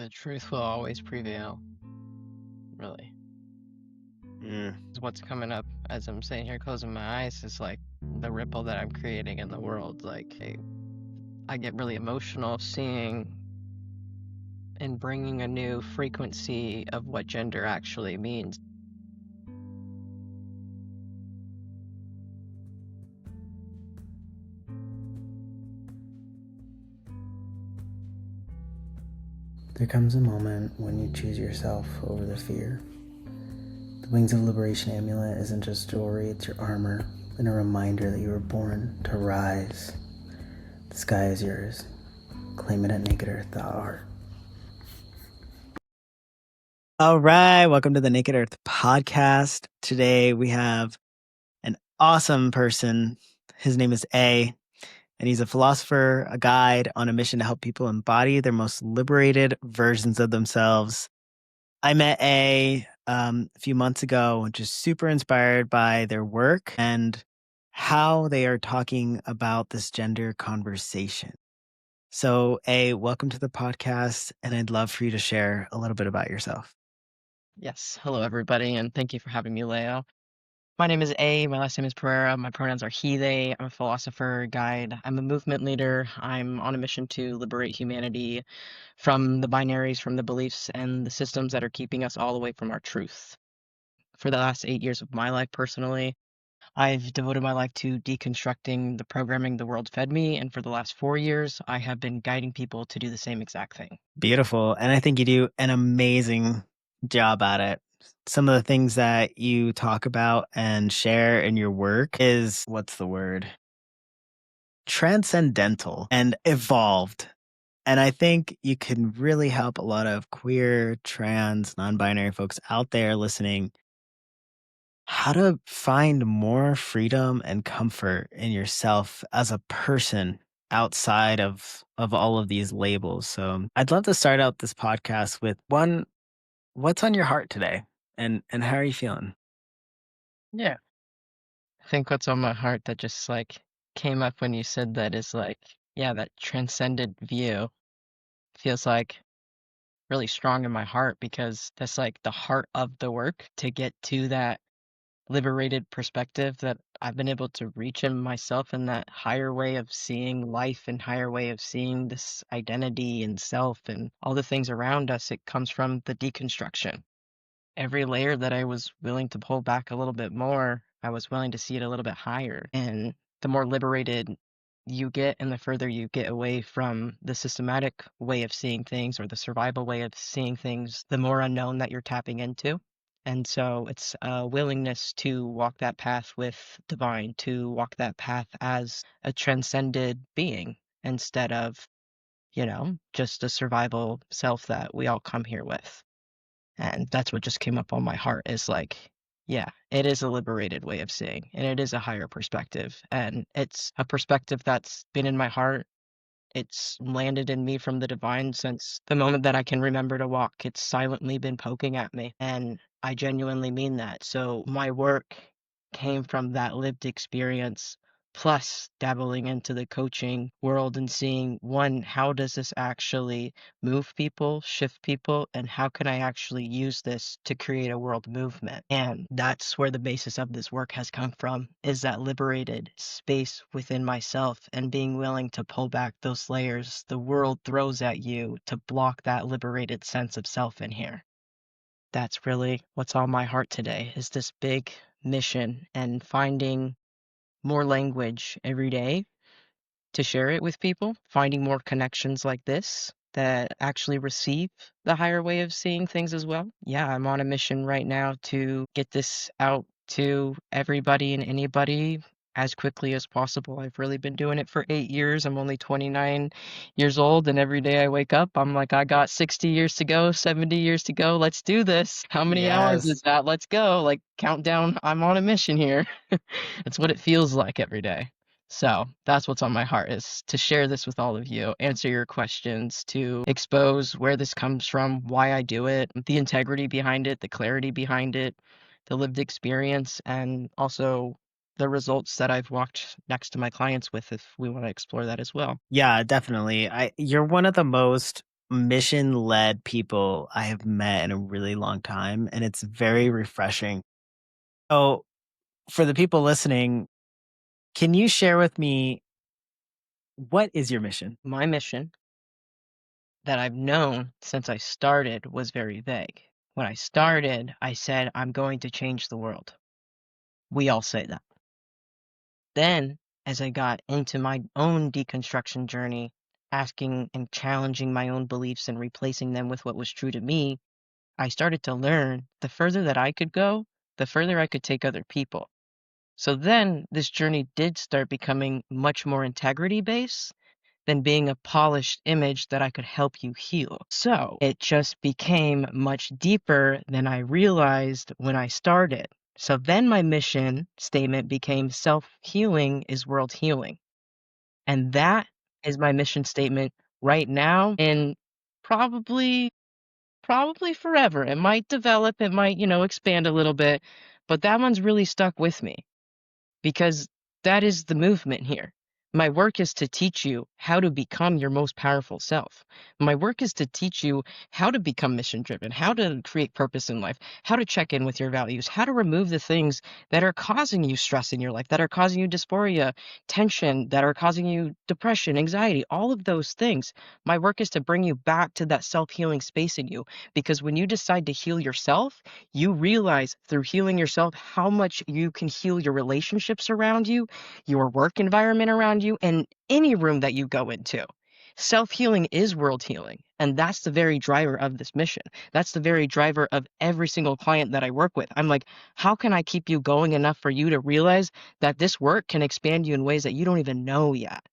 The truth will always prevail, really. Mm. What's coming up as I'm sitting here closing my eyes is like the ripple that I'm creating in the world. I get really emotional seeing and bringing a new frequency of what gender actually means. There comes a moment when you choose yourself over the fear. The Wings of Liberation amulet isn't just jewelry, it's your armor and a reminder that you were born to rise. The sky is yours. Claim it at nakedearth.art. All right, welcome to the Naked Earth podcast. Today we have an awesome person. His name is A, and he's a philosopher, a guide on a mission to help people embody their most liberated versions of themselves. I met A a few months ago, just super inspired by their work and how they are talking about this gender conversation. So, A, welcome to the podcast, and I'd love for you to share a little bit about yourself. Yes, hello everybody, and thank you for having me, Leo. My name is A, my last name is Pariera, my pronouns are he, they. I'm a philosopher, guide, I'm a movement leader. I'm on a mission to liberate humanity from the binaries, from the beliefs and the systems that are keeping us all away from our truth. For the last 8 years of my life personally, I've devoted my life to deconstructing the programming the world fed me, and for the last 4 years, I have been guiding people to do the same exact thing. Beautiful. And I think you do an amazing job at it. Some of the things that you talk about and share in your work is what's the word? Transcendental and evolved. And I think you can really help a lot of queer, trans, non binary folks out there listening how to find more freedom and comfort in yourself as a person outside of all of these labels. So I'd love to start out this podcast with one, what's on your heart today? And how are you feeling? Yeah. I think what's on my heart that just came up when you said that is yeah, that transcended view feels like really strong in my heart because that's like the heart of the work to get to that liberated perspective that I've been able to reach in myself and that higher way of seeing life and higher way of seeing this identity and self and all the things around us. It comes from the deconstruction. Every layer that I was willing to pull back a little bit more, I was willing to see it a little bit higher. And the more liberated you get and the further you get away from the systematic way of seeing things or the survival way of seeing things, the more unknown that you're tapping into. And so it's a willingness to walk that path with divine, to walk that path as a transcended being instead of, just a survival self that we all come here with. And that's what just came up on my heart is yeah, it is a liberated way of seeing, and it is a higher perspective. And it's a perspective that's been in my heart. It's landed in me from the divine since the moment that I can remember to walk. It's silently been poking at me, and I genuinely mean that. So my work came from that lived experience, plus dabbling into the coaching world and seeing one, how does this actually move people, shift people, and how can I actually use this to create a world movement? And that's where the basis of this work has come from, is that liberated space within myself and being willing to pull back those layers the world throws at you to block that liberated sense of self in here. That's really what's on my heart today, is this big mission and finding more language every day to share it with people, finding more connections like this that actually receive the higher way of seeing things as well. Yeah, I'm on a mission right now to get this out to everybody and anybody as quickly as possible. I've really been doing it for 8 years. I'm only 29 years old, and every day I wake up, I'm like, I got 60 years to go, 70 years to go. Let's do this. How many hours Yes. is that? Let's go. Like, countdown. I'm on a mission here. It's what it feels like every day. So that's what's on my heart, is to share this with all of you, answer your questions, to expose where this comes from, why I do it, the integrity behind it, the clarity behind it, the lived experience, and also the results that I've walked next to my clients with, if we want to explore that as well. Yeah, definitely. You're one of the most mission led people I have met in a really long time, and it's very refreshing. So, for the people listening, can you share with me what is your mission? My mission that I've known since I started was very vague. When I started, I said, I'm going to change the world. We all say that. Then, as I got into my own deconstruction journey, asking and challenging my own beliefs and replacing them with what was true to me, I started to learn the further that I could go, the further I could take other people. So then this journey did start becoming much more integrity based than being a polished image that I could help you heal. So it just became much deeper than I realized when I started. So then my mission statement became self healing is world healing. And that is my mission statement right now and probably forever. It might develop, it might, expand a little bit, but that one's really stuck with me because that is the movement here. My work is to teach you how to become your most powerful self. My work is to teach you how to become mission driven, how to create purpose in life, how to check in with your values, how to remove the things that are causing you stress in your life, that are causing you dysphoria, tension, that are causing you depression, anxiety, all of those things. My work is to bring you back to that self healing space in you because when you decide to heal yourself, you realize through healing yourself how much you can heal your relationships around you, your work environment around you, and any room that you go into. Self healing is world healing. And that's the very driver of this mission. That's the very driver of every single client that I work with. I'm like, how can I keep you going enough for you to realize that this work can expand you in ways that you don't even know yet?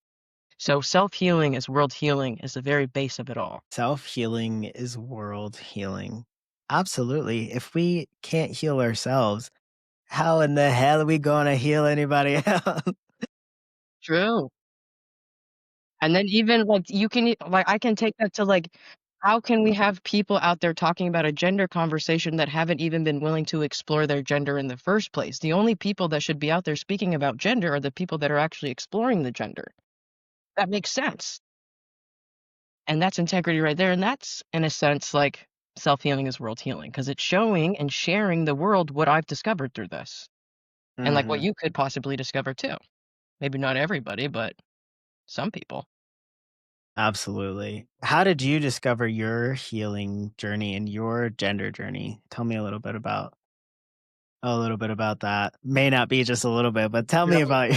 So, self healing is world healing is the very base of it all. Self healing is world healing. Absolutely. If we can't heal ourselves, how in the hell are we going to heal anybody else? True. And then even, like, you can like, I can take that to, like, how can we have people out there talking about a gender conversation that haven't even been willing to explore their gender in the first place? The only people that should be out there speaking about gender are the people that are actually exploring the gender. That makes sense. And that's integrity right there, and that's, in a sense, like, self-healing is world healing because it's showing and sharing the world what I've discovered through this, and, like, what Mhm. you could possibly discover too. Maybe not everybody, but some people. Absolutely. How did you discover your healing journey and your gender journey? Tell me a little bit about that. May not be just a little bit, but tell me Really? about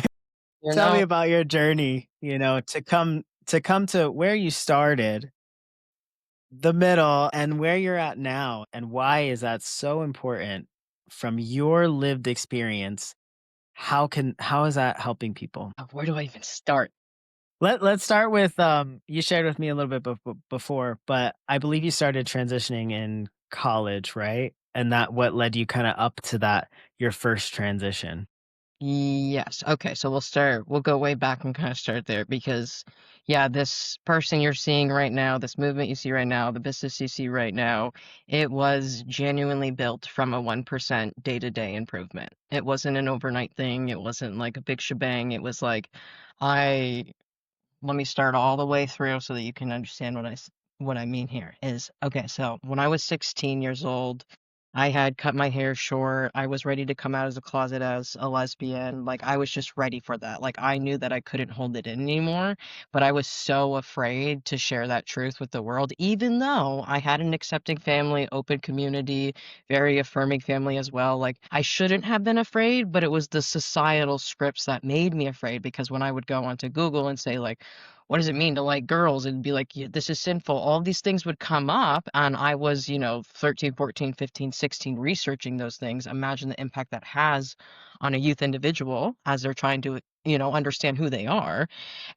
You tell me know? about your journey, to come to where you started, the middle, and where you're at now, and why is that so important from your lived experience? How is that helping people? Where do I even start? Let's start with you shared with me a little bit before, but I believe you started transitioning in college, right? And that what led you kind of up to that your first transition. Yes. Okay. So we'll go way back and kind of start there because, yeah, this person you're seeing right now, this movement you see right now, the business you see right now, it was genuinely built from a 1% day to day improvement. It wasn't an overnight thing. It wasn't like a big shebang. It was like, I let me start all the way through so that you can understand what I mean here is okay, so when I was 16 years old, I had cut my hair short. I was ready to come out of the closet as a lesbian. Like I was just ready for that. Like I knew that I couldn't hold it in anymore, but I was so afraid to share that truth with the world, even though I had an accepting family, open community, very affirming family as well. Like I shouldn't have been afraid, but it was the societal scripts that made me afraid because when I would go onto Google and say like what does it mean to like girls and be like, "Yeah, this is sinful." All these things would come up and I was, 13, 14, 15, 16 researching those things. Imagine the impact that has on a youth individual as they're trying to, understand who they are.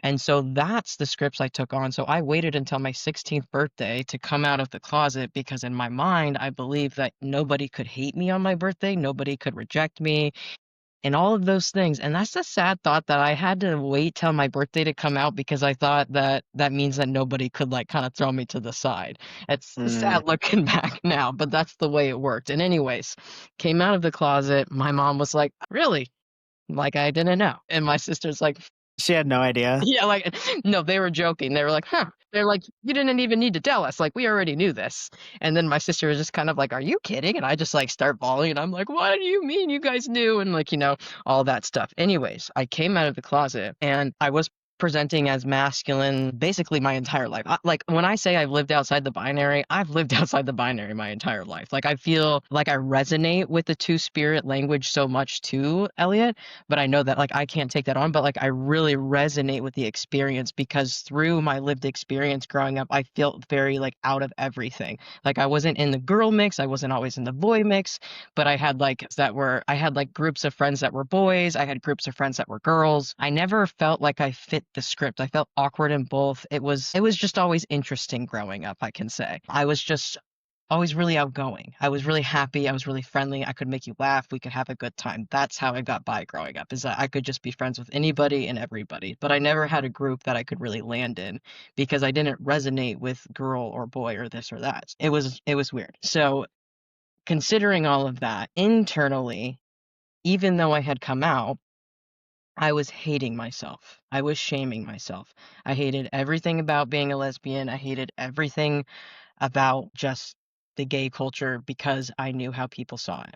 And so that's the scripts I took on. So I waited until my 16th birthday to come out of the closet because in my mind I believed that nobody could hate me on my birthday, nobody could reject me, and all of those things, and that's the sad thought that I had to wait till my birthday to come out because I thought that that means that nobody could, like, kinda throw me to the side. It's Mm. sad looking back now, but that's the way it worked, and anyways, came out of the closet, my mom was like, "Really?" Like, I didn't know, and my sister's like, She had no idea. Yeah, like, no, they were joking. They were like, huh. They're like, you didn't even need to tell us. Like, we already knew this. And then my sister was just kind of like, are you kidding? And I just like start bawling. And I'm like, what do you mean you guys knew? And like, all that stuff. Anyways, I came out of the closet and I was presenting as masculine basically my entire life. Like when I say I've lived outside the binary, I've lived outside the binary my entire life. Like I feel like I resonate with the two spirit language so much too, Elliot, but I know that like I can't take that on, but like I really resonate with the experience because through my lived experience growing up, I felt very like out of everything. Like I wasn't in the girl mix, I wasn't always in the boy mix, but I had like groups of friends that were boys, I had groups of friends that were girls. I never felt like I fit the script. I felt awkward in both. It was just always interesting growing up, I can say. I was just always really outgoing. I was really happy. I was really friendly. I could make you laugh. We could have a good time. That's how I got by growing up, is that I could just be friends with anybody and everybody. But I never had a group that I could really land in because I didn't resonate with girl or boy or this or that. It was weird. So considering all of that internally, even though I had come out, I was hating myself. I was shaming myself. I hated everything about being a lesbian. I hated everything about just the gay culture because I knew how people saw it.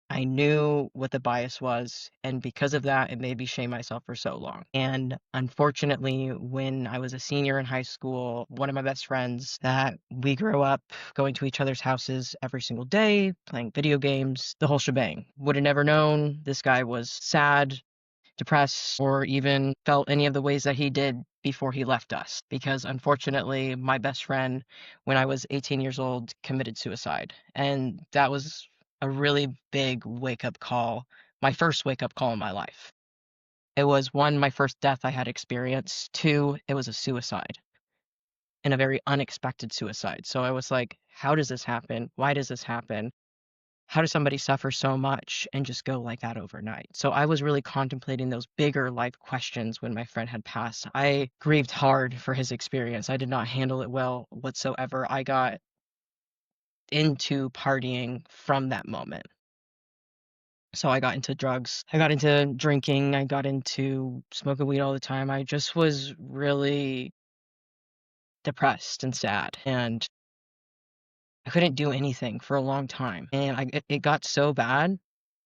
I knew what the bias was, and because of that, it made me shame myself for so long. And unfortunately, when I was a senior in high school, one of my best friends that we grew up going to each other's houses every single day, playing video games, the whole shebang. Would have never known this guy was sad, depressed, or even felt any of the ways that he did before he left us. Because unfortunately, my best friend, when I was 18 years old, committed suicide. And that was a really big wake up call, my first wake up call in my life. It was one, my first death I had experienced. Two, it was a suicide and a very unexpected suicide. So I was like, how does this happen? Why does this happen? How does somebody suffer so much and just go like that overnight? So I was really contemplating those bigger life questions when my friend had passed. I grieved hard for his experience. I did not handle it well whatsoever. I got into partying from that moment. So I got into drugs. I got into drinking. I got into smoking weed all the time. I just was really depressed and sad. And I couldn't do anything for a long time. And it got so bad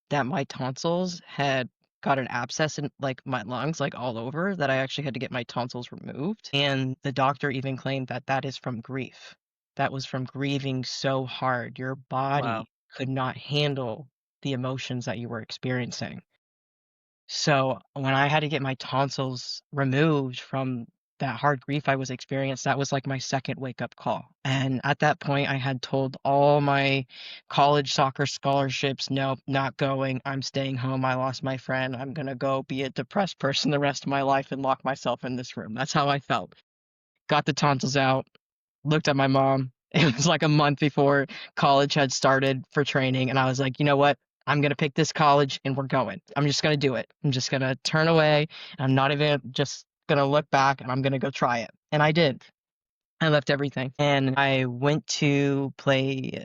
that my tonsils had got an abscess in like my lungs, like all over, that I actually had to get my tonsils removed. And the doctor even claimed that that is from grief. That was from grieving so hard. Your Wow. body could not handle the emotions that you were experiencing. So when I had to get my tonsils removed from that hard grief I was experiencing, that was like my second wake up call. And at that point, I had told all my college soccer scholarships, nope, not going. I'm staying home. I lost my friend. I'm going to go be a depressed person the rest of my life and lock myself in this room. That's how I felt. Got the tonsils out, looked at my mom. It was like a month before college had started for training. And I was like, you know what? I'm going to pick this college and we're going. I'm just going to do it. I'm just going to turn away. I'm not even just going to look back and I'm going to go try it. And I did. I left everything and I went to play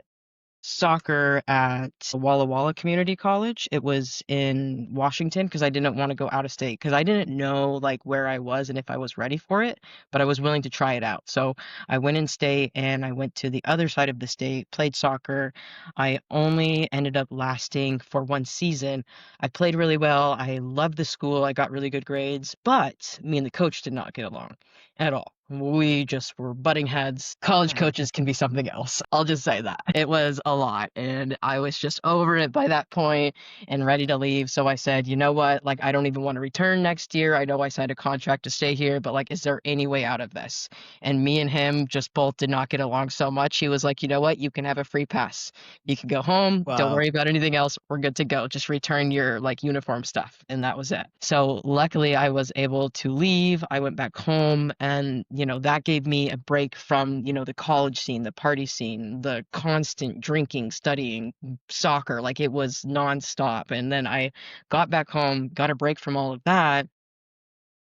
soccer at Walla Walla Community College. It was in Washington because I didn't want to go out of state because I didn't know like where I was and if I was ready for it, but I was willing to try it out. So I went in state and I went to the other side of the state, played soccer. I only ended up lasting for one season. I played really well. I loved the school. I got really good grades, but me and the coach did not get along at all. We just were butting heads. College coaches can be something else. I'll just say that. It was a lot, and I was just over it by that point and ready to leave. So I said, you know what? Like, I don't even want to return next year. I know I signed a contract to stay here, but like, is there any way out of this? And me and him just both did not get along so much. He was like, you know what? You can have a free pass. You can go home. Don't Wow. worry about anything else. We're good to go. Just return your like uniform stuff. And that was it. So luckily I was able to leave. I went back home and, that gave me a break from, the college scene, the party scene, the constant drinking, studying, soccer. Like it was nonstop. And then I got back home, got a break from all of that.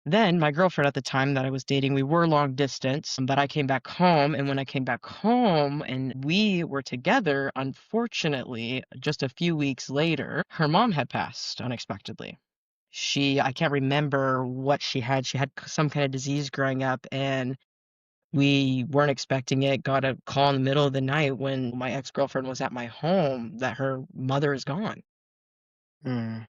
Then my girlfriend at the time that I was dating, we were long distance, but I came back home. And when I came back home and we were together, unfortunately, just a few weeks later, her mom had passed unexpectedly. I can't remember what she had. She had some kind of disease growing up, and we weren't expecting it. Got a call in the middle of the night when my ex-girlfriend was at my home that her mother is gone. Mm,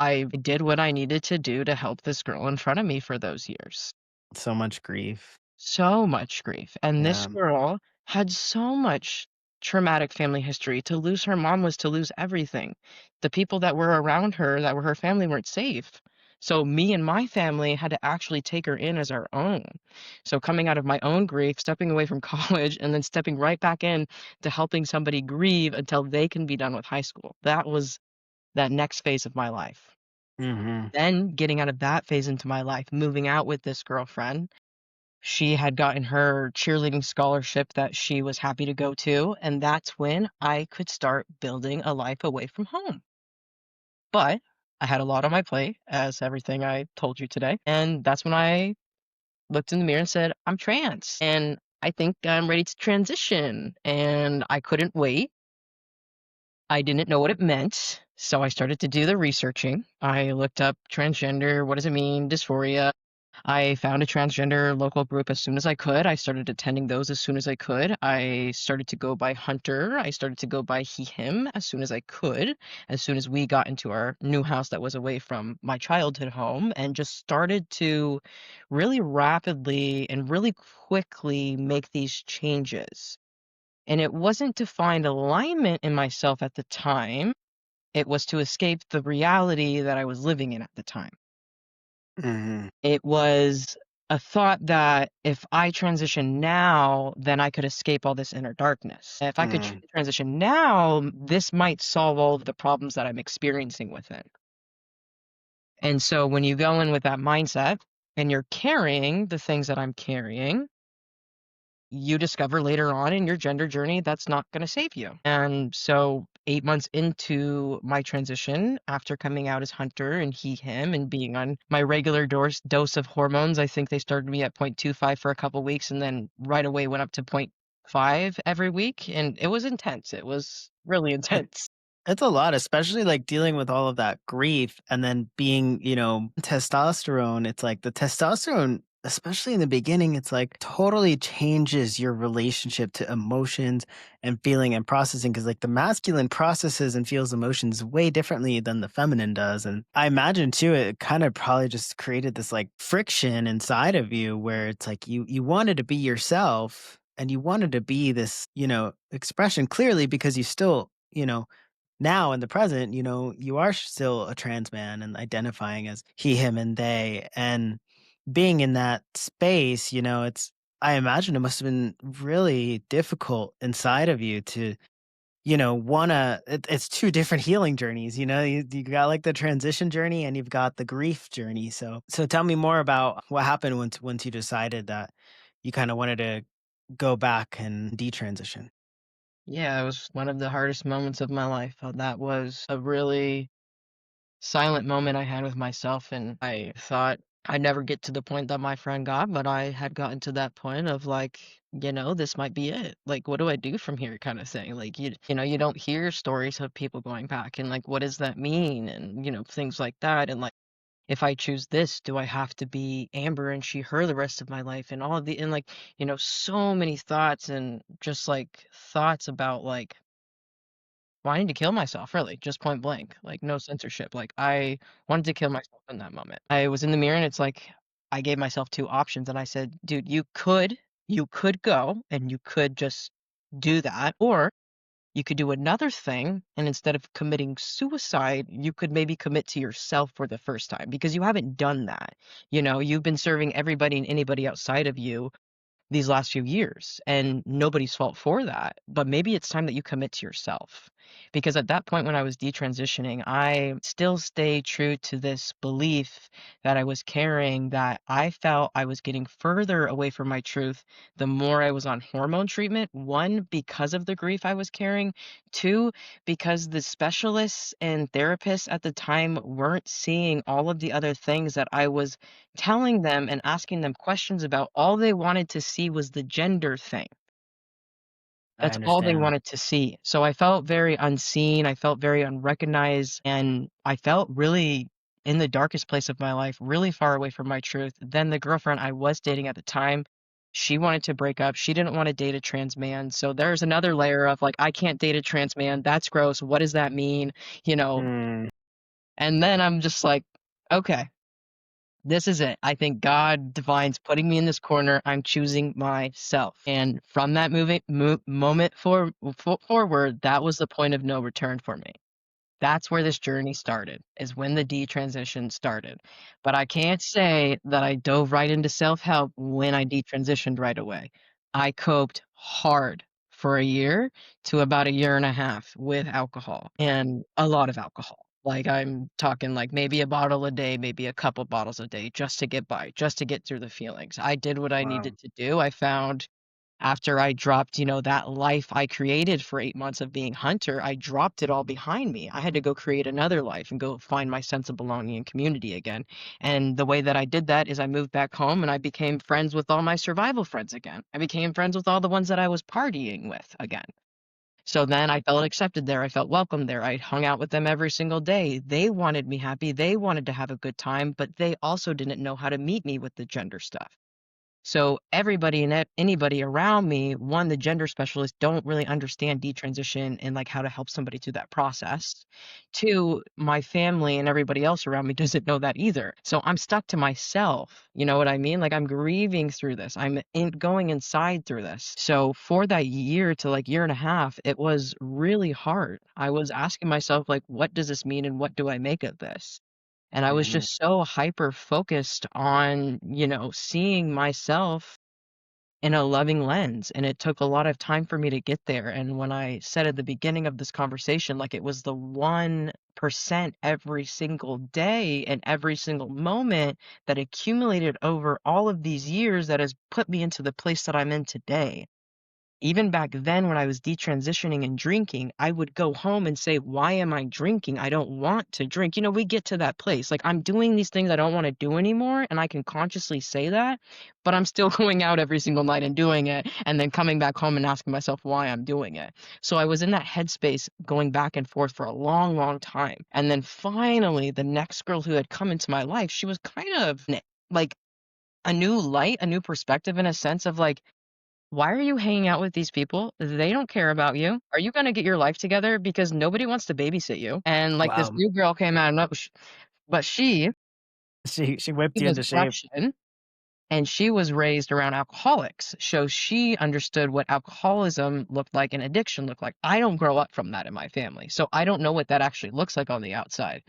I did what I needed to do to help this girl in front of me for those years. so much grief. So much grief, and this Yeah. girl had so much traumatic family history. To lose her mom was to lose everything. The people that were around her, that were her family, weren't safe. So me and my family had to actually take her in as our own. So coming out of my own grief, stepping away from college, and then stepping right back in to helping somebody grieve until they can be done with high school. That was that next phase of my life. Mhm. Then getting out of that phase into my life, moving out with this girlfriend, she had gotten her cheerleading scholarship that she was happy to go to, and that's when I could start building a life away from home. But I had a lot on my plate, as everything I told you today, and that's when I looked in the mirror and said, "I'm trans, and I think I'm ready to transition." And I couldn't wait. I didn't know what it meant, so I started to do the researching. I looked up transgender, what does it mean, dysphoria. I found a transgender local group as soon as I could. I started attending those as soon as I could. I started to go by Hunter. I started to go by he, him as soon as I could, as soon as we got into our new house that was away from my childhood home, and just started to really rapidly and really quickly make these changes. And it wasn't to find alignment in myself at the time, it was to escape the reality that I was living in at the time. Mhm. It was a thought that if I transition now, then I could escape all this inner darkness. If I could Mm. transition now, this might solve all of the problems that I'm experiencing with it. And so when you go in with that mindset and you're carrying the things that I'm carrying, you discover later on in your gender journey that's not going to save you. And so 8 months into my transition, after coming out as Hunter and he, him, and being on my regular dose of hormones, I think they started me at 0.25 for a couple weeks and then right away went up to 0.5 every week. And it was intense. It was really It intense. it's a lot, especially, like, dealing with all of that grief and then being, testosterone. It's like the testosterone, especially in the beginning, it's like totally changes your relationship to emotions and feeling and processing. Because like, the masculine processes and feels emotions way differently than the feminine does, and I imagine too, it kinda probably just created this, like, friction inside of you where it's like you wanted to be yourself, and you wanted to be this, expression clearly because you still, now in the present, you are still a trans man and identifying as he, him, and they. And being in that space, I imagine it must have been really difficult inside of you to, it's two different healing journeys, you got like the transition journey and you've got the grief journey. So tell me more about what happened once you decided that you kind of wanted to go back and detransition. Yeah, it was one of the hardest moments of my life. That was a really silent moment I had with myself, and I thought I'd never get to the point that my friend got, but I had gotten to that point of like, this might be it. Like, what do I do from here kind of thing? Like you don't hear stories of people going back and like what does that mean? And things like that. And like if I choose this, do I have to be Amber and she her the rest of my life? And all of the and like, so many thoughts and just like thoughts about like wanting to kill myself, really, just point blank, like, no censorship, like, I wanted to kill myself in that moment. I was in the mirror and it's like, I gave myself 2 options and I said, "Dude, you could go and you could just do that, or you could do another thing, and instead of committing suicide, you could maybe commit to yourself for the first time, because you haven't done that." You've been serving everybody and anybody outside of you these last few years, and nobody's fault for that, but maybe it's time that you commit to yourself. Because at that point when I was detransitioning, I still stayed true to this belief that I was carrying, that I felt I was getting further away from my truth the more I was on hormone treatment. One, because of the grief I was carrying. Two, because the specialists and therapists at the time weren't seeing all of the other things that I was telling them and asking them questions about. All they wanted to see was the gender thing. I That's all they understand. wanted to see. So I felt very unseen, I felt very unrecognized, and I felt really in the darkest place of my life, really far away from my truth. Then the girlfriend I was dating at the time, she wanted to break up. She didn't want to date a trans man. So there's another layer of like, I can't date a trans man. That's gross. What does that mean? You know, Mm, and then I'm just like, okay, this is it. I think God divine's putting me in this corner. I'm choosing myself. And from that moment forward, that was the point of no return for me. That's where this journey started, is when the detransition started. But I can't say that I dove right into self-help when I detransitioned right away. I coped hard for a year to about a year and a half with alcohol and a lot of alcohol. Like I'm talking like maybe a bottle a day, maybe a couple bottles a day just to get by, just to get through the feelings. I did what I wow. needed to do. I found after I dropped, that life I created for 8 months of being hunter, I dropped it all behind me. I had to go create another life and go find my sense of belonging and community again. And the way that I did that is I moved back home and I became friends with all my survival friends again. I became friends with all the ones that I was partying with again. So then I felt accepted there. I felt welcome there. I hung out with them every single day. They wanted me happy. They wanted to have a good time, but they also didn't know how to meet me with the gender stuff. So everybody and anybody around me, one, the gender specialists don't really understand detransition and like how to help somebody through that process. Two, my family and everybody else around me doesn't know that either. So I'm stuck to myself. You know what I mean? Like I'm grieving through this. Going inside through this. So for that year to like year and a half, it was really hard. I was asking myself like, what does this mean and what do I make of this? And I was Hmm. just so hyper focused on, seeing myself in a loving lens. And it took a lot of time for me to get there. And when I said at the beginning of this conversation, like it was the 1% every single day and every single moment that accumulated over all of these years that has put me into the place that I'm in today. Even back then when I was detransitioning and drinking, I would go home and say, "Why am I drinking? I don't want to drink." We get to that place. Like I'm doing these things I don't want to do anymore, and I can consciously say that, but I'm still going out every single night and doing it, and then coming back home and asking myself why I'm doing it. So I was in that headspace going back and forth for a long, long time. And then finally, the next girl who had come into my life, she was kind of like a new light, a new perspective in a sense of like, why are you hanging out with these people? They don't care about you. Are you gonna get your life together? Because nobody wants to babysit you. And like this Wow. new girl came out, and but She whipped she you was into shape. Russian, and she was raised around alcoholics. So she understood what alcoholism looked like and addiction looked like. I don't grow up from that in my family. So I don't know what that actually looks like on the outside.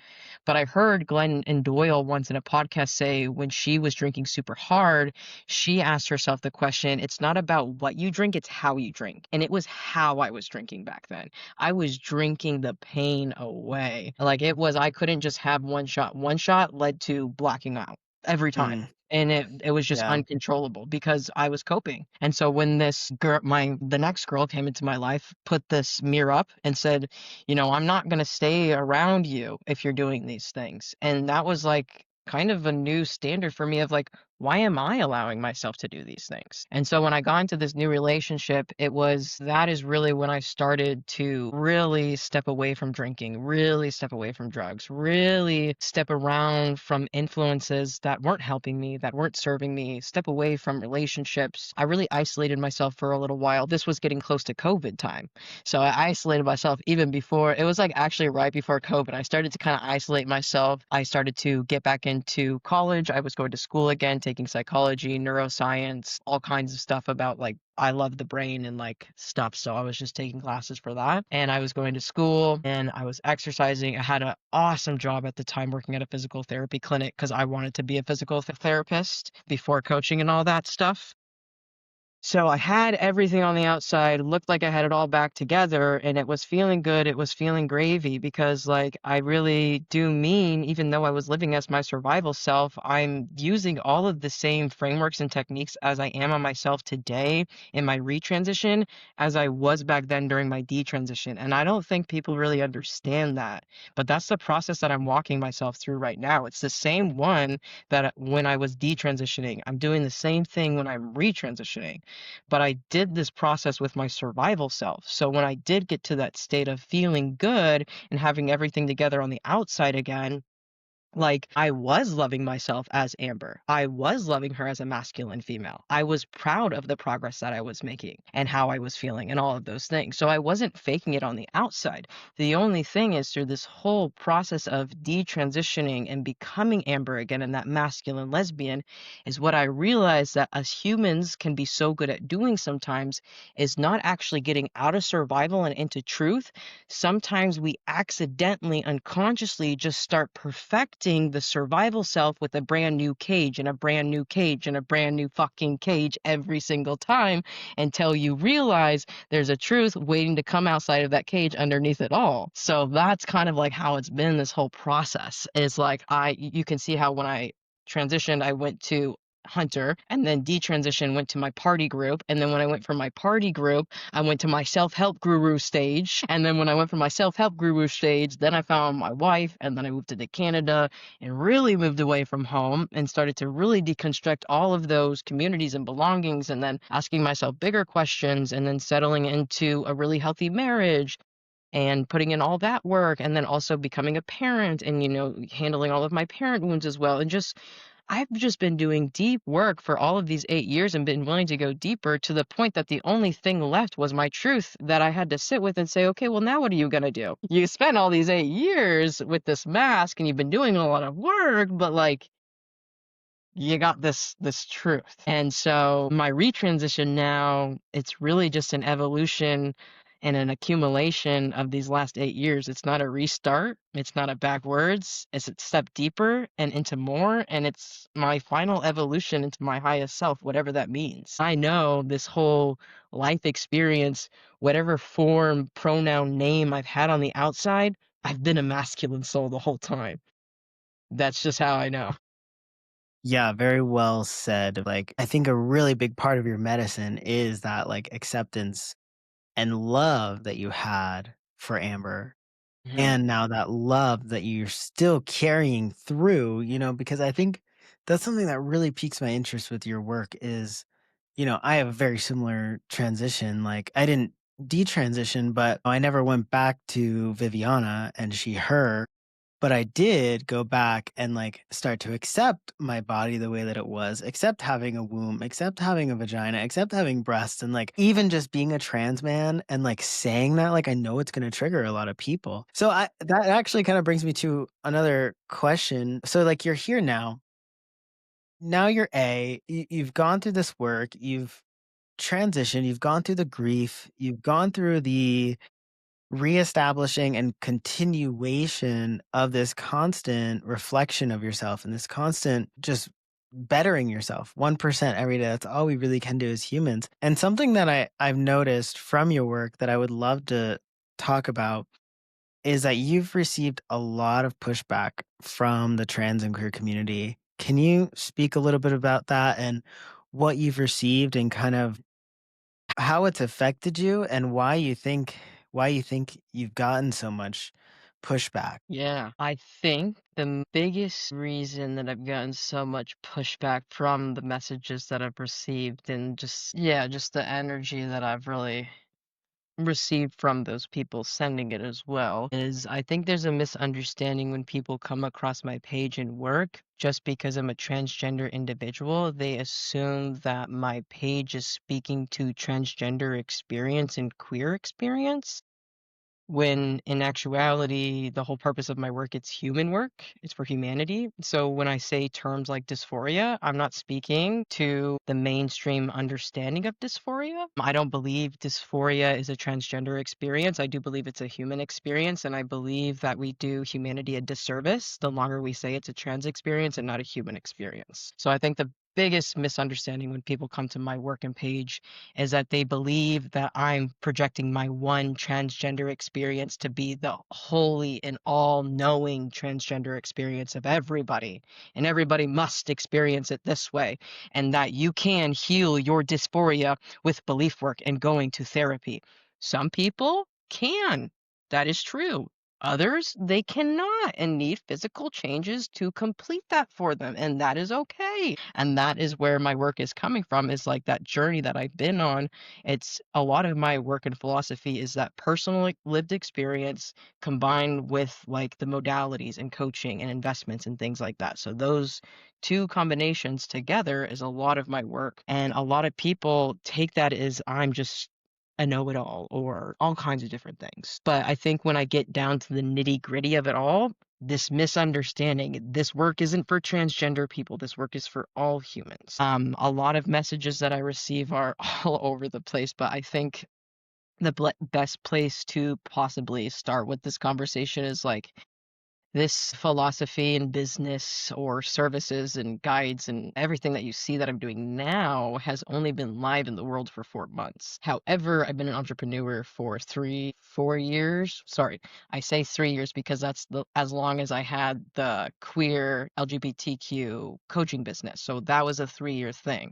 But I heard Glenn and Doyle once in a podcast say when she was drinking super hard, she asked herself the question, it's not about what you drink, it's how you drink. And it was how I was drinking back then. I was drinking the pain away. Like it was, I couldn't just have one shot. One shot led to blacking out every time. Mm, And it was just yeah. uncontrollable because I was coping. And so when this girl, the next girl came into my life, put this mirror up and said, I'm not going to stay around you if you're doing these things. And that was like kind of a new standard for me of like, why am I allowing myself to do these things? And so when I got into this new relationship, that is really when I started to really step away from drinking, really step away from drugs, really step around from influences that weren't helping me, that weren't serving me, step away from relationships. I really isolated myself for a little while. This was getting close to COVID time. So I isolated myself even before, it was like actually right before COVID. I started to kind of isolate myself. I started to get back into college. I was going to school again, taking psychology, neuroscience, all kinds of stuff about like, I love the brain and like stuff. So I was just taking classes for that. And I was going to school and I was exercising. I had an awesome job at the time working at a physical therapy clinic because I wanted to be a physical therapist before coaching and all that stuff. So I had everything on the outside, looked like I had it all back together, and it was feeling good. It was feeling gravy because, like, I really do mean, even though I was living as my survival self, I'm using all of the same frameworks and techniques as I am on myself today in my retransition as I was back then during my detransition. And I don't think people really understand that. But that's the process that I'm walking myself through right now. It's the same one that when I was detransitioning, I'm doing the same thing when I'm retransitioning. But I did this process with my survival self. So when I did get to that state of feeling good and having everything together on the outside again, Like, I was loving myself as Amber. I was loving her as a masculine female. I was proud of the progress that I was making and how I was feeling and all of those things. So I wasn't faking it on the outside. The only thing is, through this whole process of detransitioning and becoming Amber again and that masculine lesbian, is what I realized that us humans can be so good at doing sometimes is not actually getting out of survival and into truth. Sometimes we accidentally, unconsciously just start perfecting the survival self with a brand new cage and a brand new cage and a brand new fucking cage every single time until you realize there's a truth waiting to come outside of that cage underneath it all. So that's kind of like how it's been this whole process. Is like you can see how when I transitioned, I went to Hunter and then detransition went to my party group. And then when I went from my party group, I went to my self-help guru stage. And then when I went from my self-help guru stage, then I found my wife and then I moved to Canada and really moved away from home and started to really deconstruct all of those communities and belongings and then asking myself bigger questions and then settling into a really healthy marriage and putting in all that work and then also becoming a parent and handling all of my parent wounds as well and just I've just been doing deep work for all of these 8 years and been willing to go deeper to the point that the only thing left was my truth that I had to sit with and say, okay, well, now what are you going to do? You spent all these 8 years with this mask and you've been doing a lot of work, but like, you got this truth. And so my retransition now, it's really just an evolution and an accumulation of these last 8 years. It's not a restart. It's not a backwards. It's a step deeper and into more. And it's my final evolution into my highest self, whatever that means. I know this whole life experience, whatever form, pronoun, name I've had on the outside, I've been a masculine soul the whole time. That's just how I know. Yeah, very well said. Like, I think a really big part of your medicine is that like acceptance and love that you had for Amber. Mhm. And now that love that you're still carrying through, because I think that's something that really piques my interest with your work is, I have a very similar transition. Like I didn't detransition, but I never went back to Viviana and she, her. But I did go back and, like, start to accept my body the way that it was, accept having a womb, accept having a vagina, accept having breasts, and, like, even just being a trans man and, like, saying that, like, I know it's gonna trigger a lot of people. So I that actually kinda brings me to another question. So, like, you're here now. Now you're you've gone through this work, you've transitioned, you've gone through the grief, you've gone through the reestablishing and continuation of this constant reflection of yourself and this constant just bettering yourself 1% every day. That's all we really can do as humans. And something that I've noticed from your work that I would love to talk about is that you've received a lot of pushback from the trans and queer community. Can you speak a little bit about that and what you've received and kind of how it's affected you and why you think you've gotten so much pushback? Yeah, I think the biggest reason that I've gotten so much pushback from the messages that I've received and just the energy that I've really received from those people sending it as well is I think there's a misunderstanding when people come across my page and work just because I'm a transgender individual. They assume that my page is speaking to transgender experience and queer experience when in actuality, the whole purpose of my work, it's human work. It's for humanity. So when I say terms like dysphoria, I'm not speaking to the mainstream understanding of dysphoria. I don't believe dysphoria is a transgender experience. I do believe it's a human experience, and I believe that we do humanity a disservice the longer we say it's a trans experience and not a human experience. So I think the biggest misunderstanding when people come to my work and page is that they believe that I'm projecting my one transgender experience to be the holy and all knowing transgender experience of everybody. And everybody must experience it this way. And that you can heal your dysphoria with belief work and going to therapy. Some people can. That is true. Others, they cannot and need physical changes to complete that for them, and that is okay. And that is where my work is coming from, is like that journey that I've been on. It's a lot of my work and philosophy is that personal lived experience combined with like the modalities and coaching and investments and things like that. So those two combinations together is a lot of my work. And a lot of people take that as I'm just a know-it-all or all kinds of different things. But I think when I get down to the nitty-gritty of it all, this misunderstanding, this work isn't for transgender people. This work is for all humans. A lot of messages that I receive are all over the place, but I think the best place to possibly start with this conversation is like this philosophy and business or services and guides and everything that you see that I'm doing now has only been live in the world for 4 months. However, I've been an entrepreneur for 4 years. Sorry, I say 3 years because that's as long as I had the queer LGBTQ coaching business. So that was a 3-year thing.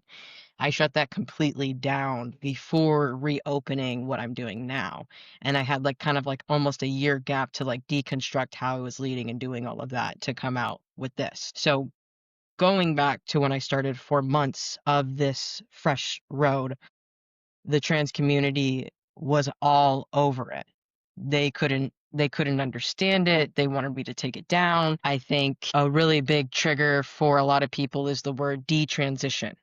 I shut that completely down before reopening what I'm doing now. And I had like kind of like almost a year gap to like deconstruct how I was leading and doing all of that to come out with this. So going back to when I started 4 months of this fresh road, the trans community was all over it. They couldn't understand it. They wanted me to take it down. I think a really big trigger for a lot of people is the word detransition.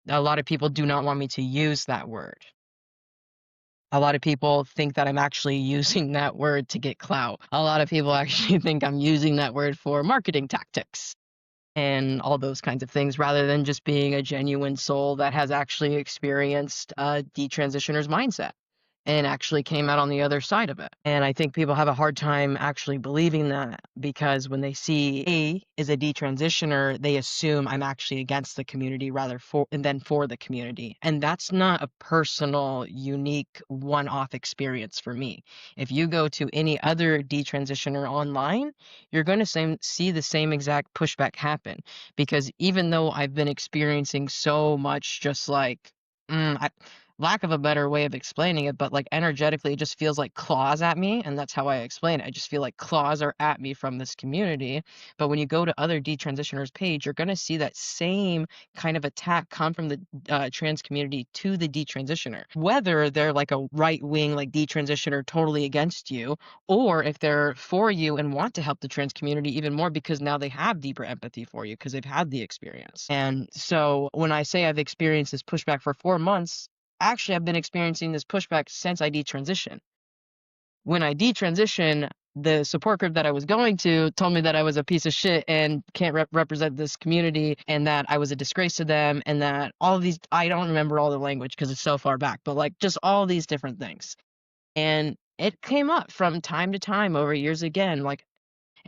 A lot of people do not want me to use that word. A lot of people think that I'm actually using that word to get clout. A lot of people actually think I'm using that word for marketing tactics and all those kinds of things rather than just being a genuine soul that has actually experienced a detransitioner's mindset and actually came out on the other side of it. And I think people have a hard time actually believing that because when they see A is a detransitioner, they assume I'm actually against the community rather than for the community. And that's not a personal, unique, one-off experience for me. If you go to any other detransitioner online, you're going to see the same exact pushback happen because even though I've been experiencing so much just like lack of a better way of explaining it, but like energetically, it just feels like claws at me. And that's how I explain it. I just feel like claws are at me from this community. But when you go to other detransitioners page, you're going to see that same kind of attack come from the trans community to the detransitioner, whether they're like a right wing, like detransitioner totally against you, or if they're for you and want to help the trans community even more because now they have deeper empathy for you because they've had the experience. And so when I say I've experienced this pushback for 4 months, actually, I've been experiencing this pushback since I detransitioned. When I detransitioned, the support group that I was going to told me that I was a piece of shit and can't represent this community and that I was a disgrace to them and that all of these, I don't remember all the language because it's so far back, but like just all these different things. And it came up from time to time over years again, like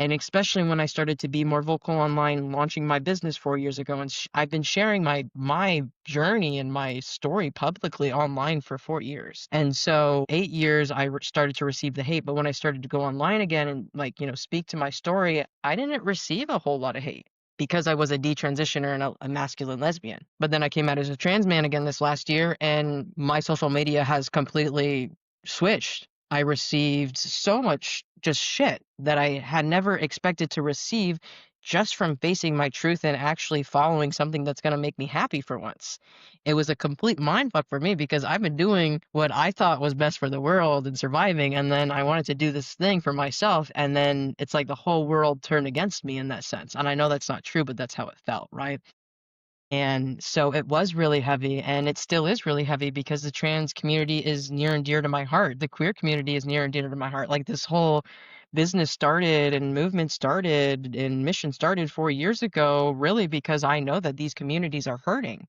and especially when I started to be more vocal online, launching my business 4 years ago, and I've been sharing my journey and my story publicly online for 4 years. And so 8 years, I started to receive the hate. But when I started to go online again and like speak to my story, I didn't receive a whole lot of hate because I was a detransitioner and a masculine lesbian. But then I came out as a trans man again this last year, and my social media has completely switched. I received so much just shit that I had never expected to receive just from facing my truth and actually following something that's going to make me happy for once. It was a complete mindfuck for me because I've been doing what I thought was best for the world and surviving, and then I wanted to do this thing for myself, and then it's like the whole world turned against me in that sense. And I know that's not true, but that's how it felt, right? And so it was really heavy, and it still is really heavy because the trans community is near and dear to my heart. The queer community is near and dear to my heart. Like this whole business started and movement started and mission started 4 years ago, really because I know that these communities are hurting.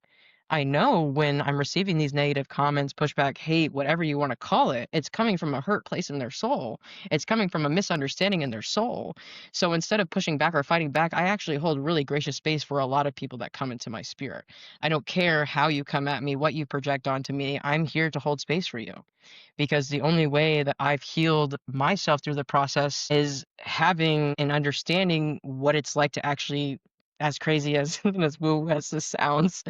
I know when I'm receiving these negative comments, pushback, hate, whatever you want to call it, it's coming from a hurt place in their soul. It's coming from a misunderstanding in their soul. So instead of pushing back or fighting back, I actually hold really gracious space for a lot of people that come into my spirit. I don't care how you come at me, what you project onto me. I'm here to hold space for you because the only way that I've healed myself through the process is having and understanding what it's like to actually, as crazy as as woo as this sounds,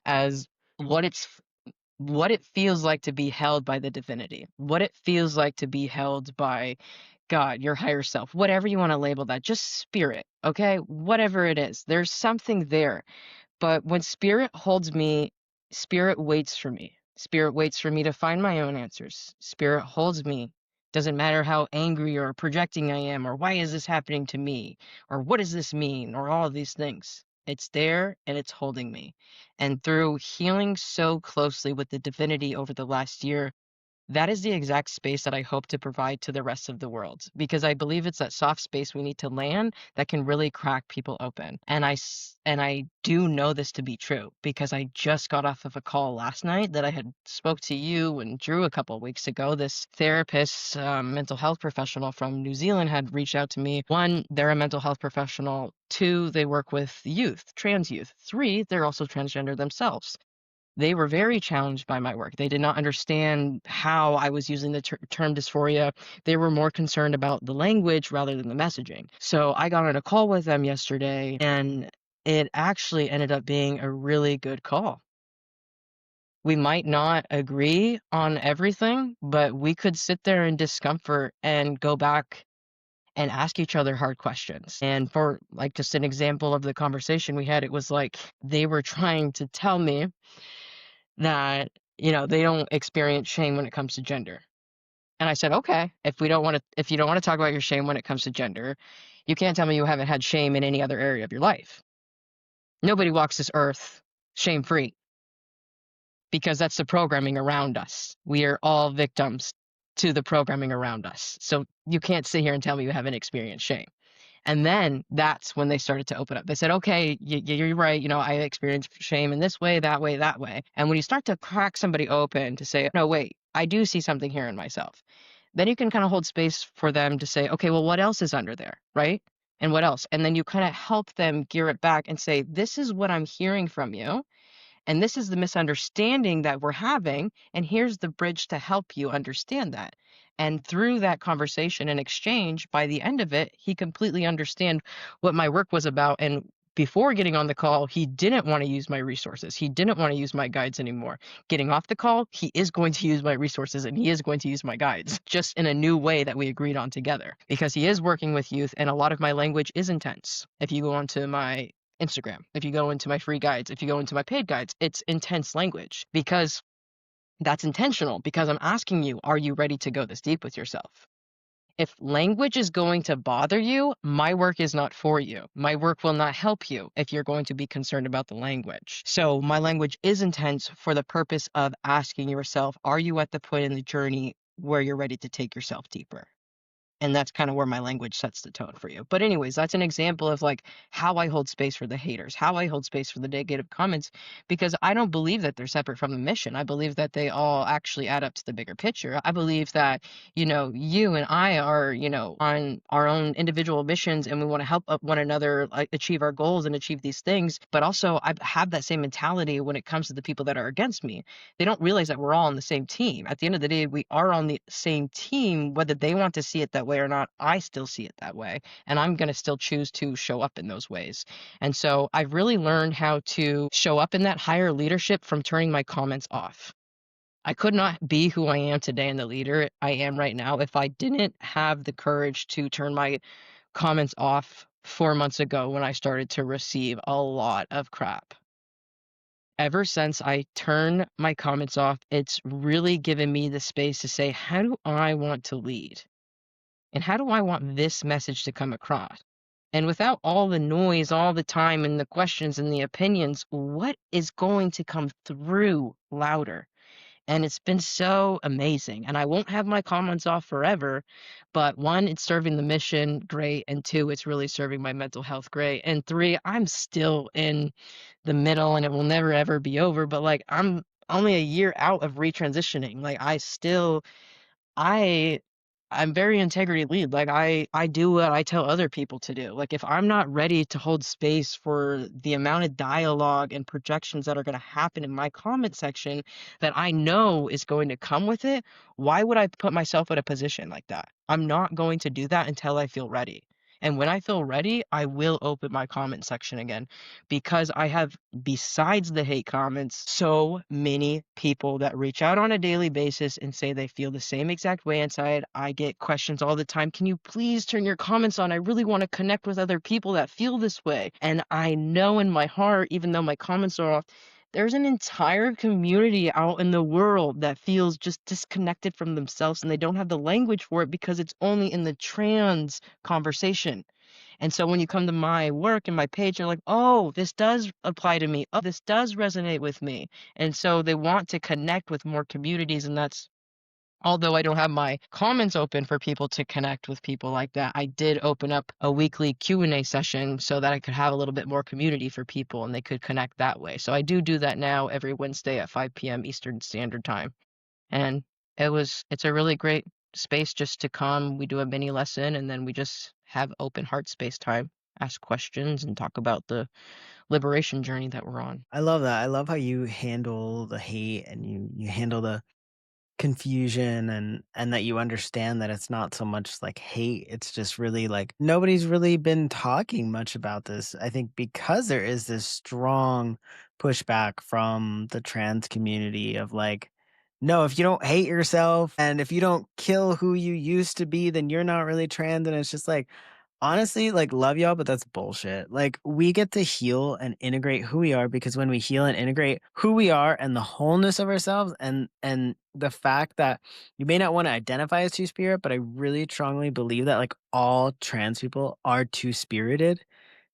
as what it's what it feels like to be held by the divinity, what it feels like to be held by God, your higher self, whatever you want to label that, just spirit, okay? Whatever it is, there's something there. But when spirit holds me, spirit waits for me. Spirit waits for me to find my own answers. Spirit holds me. Doesn't matter how angry or projecting I am, or why is this happening to me, or what does this mean, or all of these things. It's there and it's holding me. And through healing so closely with the divinity over the last year, that is the exact space that I hope to provide to the rest of the world, because I believe it's that soft space we need to land that can really crack people open. And I do know this to be true because I just got off of a call last night that I had spoke to you and Drew a couple of weeks ago. This therapist, mental health professional from New Zealand had reached out to me. One, they're a mental health professional. Two, they work with youth, trans youth. Three, they're also transgender themselves. They were very challenged by my work. They did not understand how I was using the term dysphoria. They were more concerned about the language rather than the messaging. So I got on a call with them yesterday, and it actually ended up being a really good call. We might not agree on everything, but we could sit there in discomfort and go back and ask each other hard questions. And for like just an example of the conversation we had, it was like they were trying to tell me that, they don't experience shame when it comes to gender. And I said, okay, if you don't want to talk about your shame when it comes to gender, you can't tell me you haven't had shame in any other area of your life. Nobody walks this earth shame free because that's the programming around us. We are all victims to the programming around us. So you can't sit here and tell me you haven't experienced shame. And then that's when they started to open up. They said, okay, you're right. I experienced shame in this way, that way, that way. And when you start to crack somebody open to say, no, wait, I do see something here in myself, then you can kind of hold space for them to say, okay, well, what else is under there? Right. And what else? And then you kind of help them gear it back and say, this is what I'm hearing from you. And this is the misunderstanding that we're having. And here's the bridge to help you understand that. And through that conversation and exchange, by the end of it, he completely understand what my work was about. And before getting on the call, he didn't want to use my resources. He didn't want to use my guides anymore. Getting off the call, he is going to use my resources and he is going to use my guides just in a new way that we agreed on together, because he is working with youth and a lot of my language is intense. If you go onto my Instagram, if you go into my free guides, if you go into my paid guides, it's intense language because that's intentional, because I'm asking you, are you ready to go this deep with yourself? If language is going to bother you, my work is not for you. My work will not help you if you're going to be concerned about the language. So my language is intense for the purpose of asking yourself, are you at the point in the journey where you're ready to take yourself deeper? And that's kind of where my language sets the tone for you. But anyways, that's an example of like how I hold space for the haters, how I hold space for the negative comments, because I don't believe that they're separate from the mission. I believe that they all actually add up to the bigger picture. I believe that, you and I are, on our own individual missions and we want to help one another like achieve our goals and achieve these things. But also I have that same mentality when it comes to the people that are against me. They don't realize that we're all on the same team. At the end of the day, we are on the same team, whether they want to see it that way or not. I still see it that way, and I'm going to still choose to show up in those ways. And so I've really learned how to show up in that higher leadership from turning my comments off. I could not be who I am today and the leader I am right now if I didn't have the courage to turn my comments off 4 months ago when I started to receive a lot of crap. Ever since I turned my comments off, it's really given me the space to say, how do I want to lead? And how do I want this message to come across? And without all the noise, all the time, and the questions and the opinions, what is going to come through louder? And it's been so amazing. And I won't have my comments off forever, but one, it's serving the mission, great. And two, it's really serving my mental health, great. And three, I'm still in the middle and it will never ever be over. But like I'm only a year out of retransitioning. Like I I'm very integrity lead. Like I do what I tell other people to do. Like if I'm not ready to hold space for the amount of dialogue and projections that are going to happen in my comment section that I know is going to come with it, why would I put myself in a position like that? I'm not going to do that until I feel ready. And when I feel ready, I will open my comment section again because I have, besides the hate comments, so many people that reach out on a daily basis and say they feel the same exact way inside. I get questions all the time. Can you please turn your comments on? I really want to connect with other people that feel this way. And I know in my heart, even though my comments are off, there's an entire community out in the world that feels just disconnected from themselves and they don't have the language for it because it's only in the trans conversation. And so when you come to my work and my page, you're like, oh, this does apply to me. Oh, this does resonate with me. And so they want to connect with more communities. And that's, although I don't have my comments open for people to connect with people like that, I did open up a weekly Q&A session so that I could have a little bit more community for people and they could connect that way. So I do that now every Wednesday at 5 p.m. Eastern Standard Time. And it's a really great space just to come. We do a mini lesson and then we just have open heart space time, ask questions and talk about the liberation journey that we're on. I love that. I love how you handle the hate and you handle the confusion and that you understand that it's not so much like hate, it's just really like nobody's really been talking much about this. I think because there is this strong pushback from the trans community of like, no, if you don't hate yourself and if you don't kill who you used to be, then you're not really trans. And it's just like, honestly, like, love y'all, but that's bullshit. Like, we get to heal and integrate who we are because when we heal and integrate who we are and the wholeness of ourselves and the fact that you may not want to identify as two-spirit, but I really strongly believe that like all trans people are two-spirited.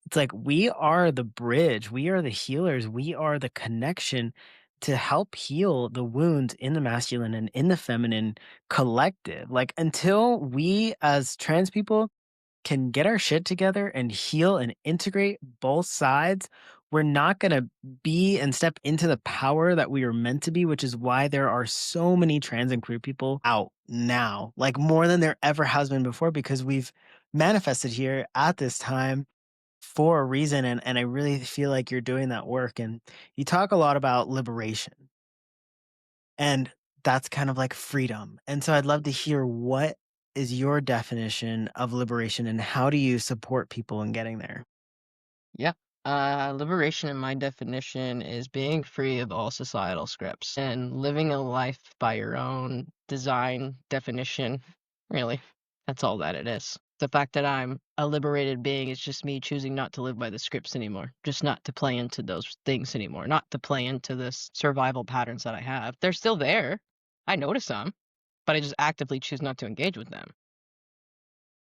It's like we are the bridge, we are the healers, we are the connection to help heal the wounds in the masculine and in the feminine collective. Like until we as trans people can get our shit together and heal and integrate both sides, we're not going to be and step into the power that we are meant to be, which is why there are so many trans and queer people out now, like more than there ever has been before, because we've manifested here at this time for a reason. And I really feel like you're doing that work. And you talk a lot about liberation. And that's kind of like freedom. And so I'd love to hear what is your definition of liberation and how do you support people in getting there? Yeah. Liberation in my definition is being free of all societal scripts and living a life by your own design definition. Really, that's all that it is. The fact that I'm a liberated being is just me choosing not to live by the scripts anymore, just not to play into those things anymore, not to play into this survival patterns that I have. They're still there. I notice them, but I just actively choose not to engage with them.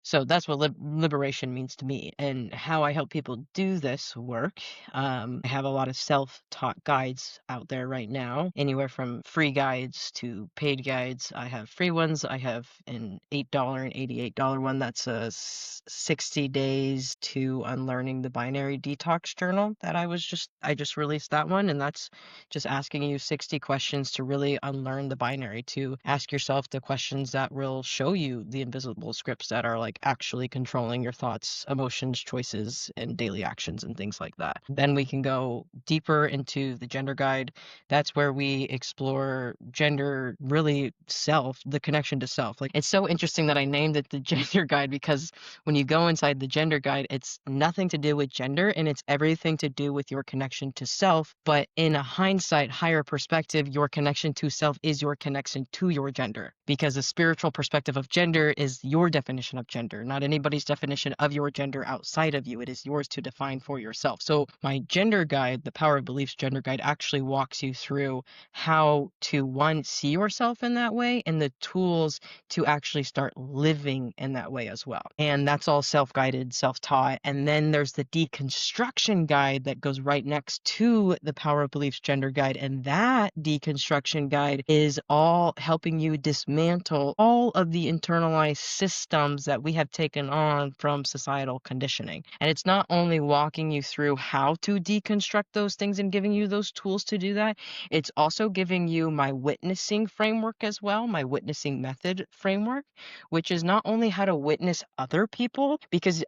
So that's what liberation means to me, and how I help people do this work. I have a lot of self-taught guides out there right now, anywhere from free guides to paid guides. I have free ones. I have an $8 and $88 one that's a 60 days to unlearning the binary detox journal that I just released that one, and that's just asking you 60 questions to really unlearn the binary, to ask yourself the questions that will show you the invisible scripts that are like actually controlling your thoughts, emotions, choices, and daily actions and things like that. Then we can go deeper into the gender guide. That's where we explore gender, really self, the connection to self. Like it's so interesting that I named it the gender guide because when you go inside the gender guide, it's nothing to do with gender and it's everything to do with your connection to self. But in a hindsight, higher perspective, your connection to self is your connection to your gender, because the spiritual perspective of gender is your definition of gender, not anybody's definition of your gender outside of you. It is yours to define for yourself. So my gender guide, the Power of Beliefs gender guide, actually walks you through how to, one, see yourself in that way and the tools to actually start living in that way as well. And that's all self-guided, self-taught. And then there's the deconstruction guide that goes right next to the Power of Beliefs gender guide. And that deconstruction guide is all helping you dismantle all of the internalized systems that we have taken on from societal conditioning. And it's not only walking you through how to deconstruct those things and giving you those tools to do that, it's also giving you my witnessing framework as well, my witnessing method framework, which is not only how to witness other people, because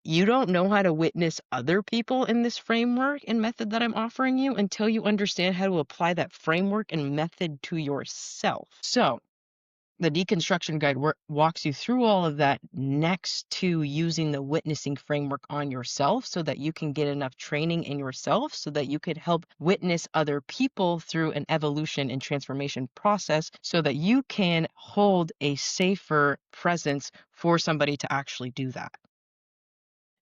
you don't know how to witness other people in this framework and method that I'm offering you until you understand how to apply that framework and method to yourself. So The deconstruction guide walks you through all of that next to using the witnessing framework on yourself so that you can get enough training in yourself so that you could help witness other people through an evolution and transformation process so that you can hold a safer presence for somebody to actually do that.